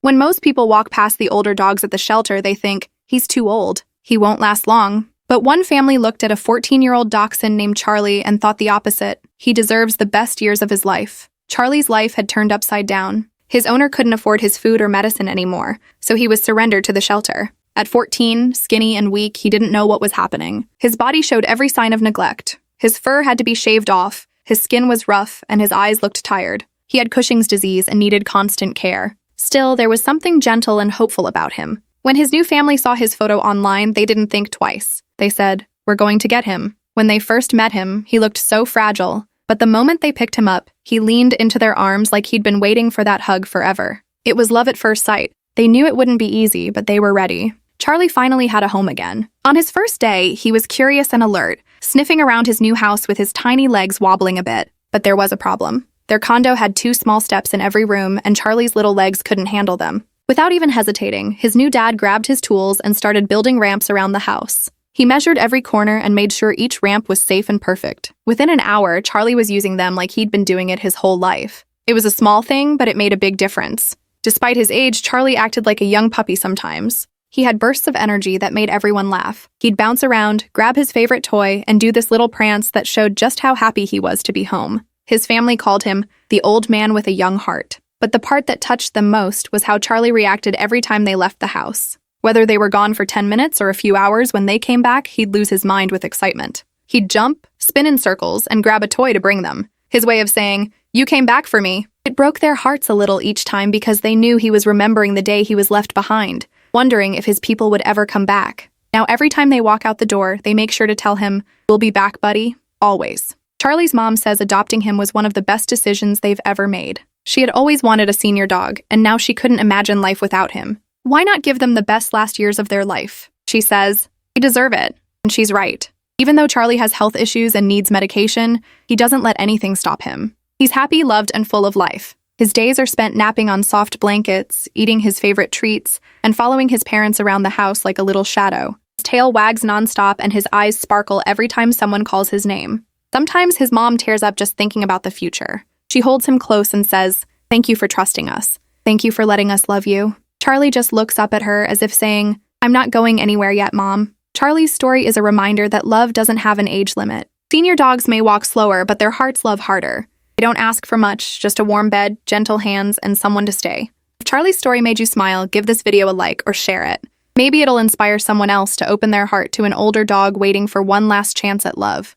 When most people walk past the older dogs at the shelter, they think, he's too old. He won't last long. But one family looked at a 14-year-old dachshund named Charlie and thought the opposite. He deserves the best years of his life. Charlie's life had turned upside down. His owner couldn't afford his food or medicine anymore, so he was surrendered to the shelter. At 14, skinny and weak, he didn't know what was happening. His body showed every sign of neglect. His fur had to be shaved off, his skin was rough, and his eyes looked tired. He had Cushing's disease and needed constant care. Still, there was something gentle and hopeful about him. When his new family saw his photo online, they didn't think twice. They said, "We're going to get him." When they first met him, he looked so fragile, but the moment they picked him up, he leaned into their arms like he'd been waiting for that hug forever. It was love at first sight. They knew it wouldn't be easy, but they were ready. Charlie finally had a home again. On his first day, he was curious and alert, sniffing around his new house with his tiny legs wobbling a bit. But there was a problem. Their condo had 2 small steps in every room, and Charlie's little legs couldn't handle them. Without even hesitating, his new dad grabbed his tools and started building ramps around the house. He measured every corner and made sure each ramp was safe and perfect. Within an hour, Charlie was using them like he'd been doing it his whole life. It was a small thing, but it made a big difference. Despite his age, Charlie acted like a young puppy sometimes. He had bursts of energy that made everyone laugh. He'd bounce around, grab his favorite toy, and do this little prance that showed just how happy he was to be home. His family called him the old man with a young heart. But the part that touched them most was how Charlie reacted every time they left the house. Whether they were gone for 10 minutes or a few hours, when they came back, he'd lose his mind with excitement. He'd jump, spin in circles, and grab a toy to bring them. His way of saying, "You came back for me." It broke their hearts a little each time because they knew he was remembering the day he was left behind, wondering if his people would ever come back. Now every time they walk out the door, they make sure to tell him, "We'll be back, buddy," always. Charlie's mom says adopting him was one of the best decisions they've ever made. She had always wanted a senior dog, and now she couldn't imagine life without him. Why not give them the best last years of their life? She says, "They deserve it." And she's right. Even though Charlie has health issues and needs medication, he doesn't let anything stop him. He's happy, loved, and full of life. His days are spent napping on soft blankets, eating his favorite treats, and following his parents around the house like a little shadow. His tail wags nonstop and his eyes sparkle every time someone calls his name. Sometimes his mom tears up just thinking about the future. She holds him close and says, "Thank you for trusting us. Thank you for letting us love you." Charlie just looks up at her as if saying, "I'm not going anywhere yet, Mom." Charlie's story is a reminder that love doesn't have an age limit. Senior dogs may walk slower, but their hearts love harder. They don't ask for much, just a warm bed, gentle hands, and someone to stay. If Charlie's story made you smile, give this video a like or share it. Maybe it'll inspire someone else to open their heart to an older dog waiting for one last chance at love.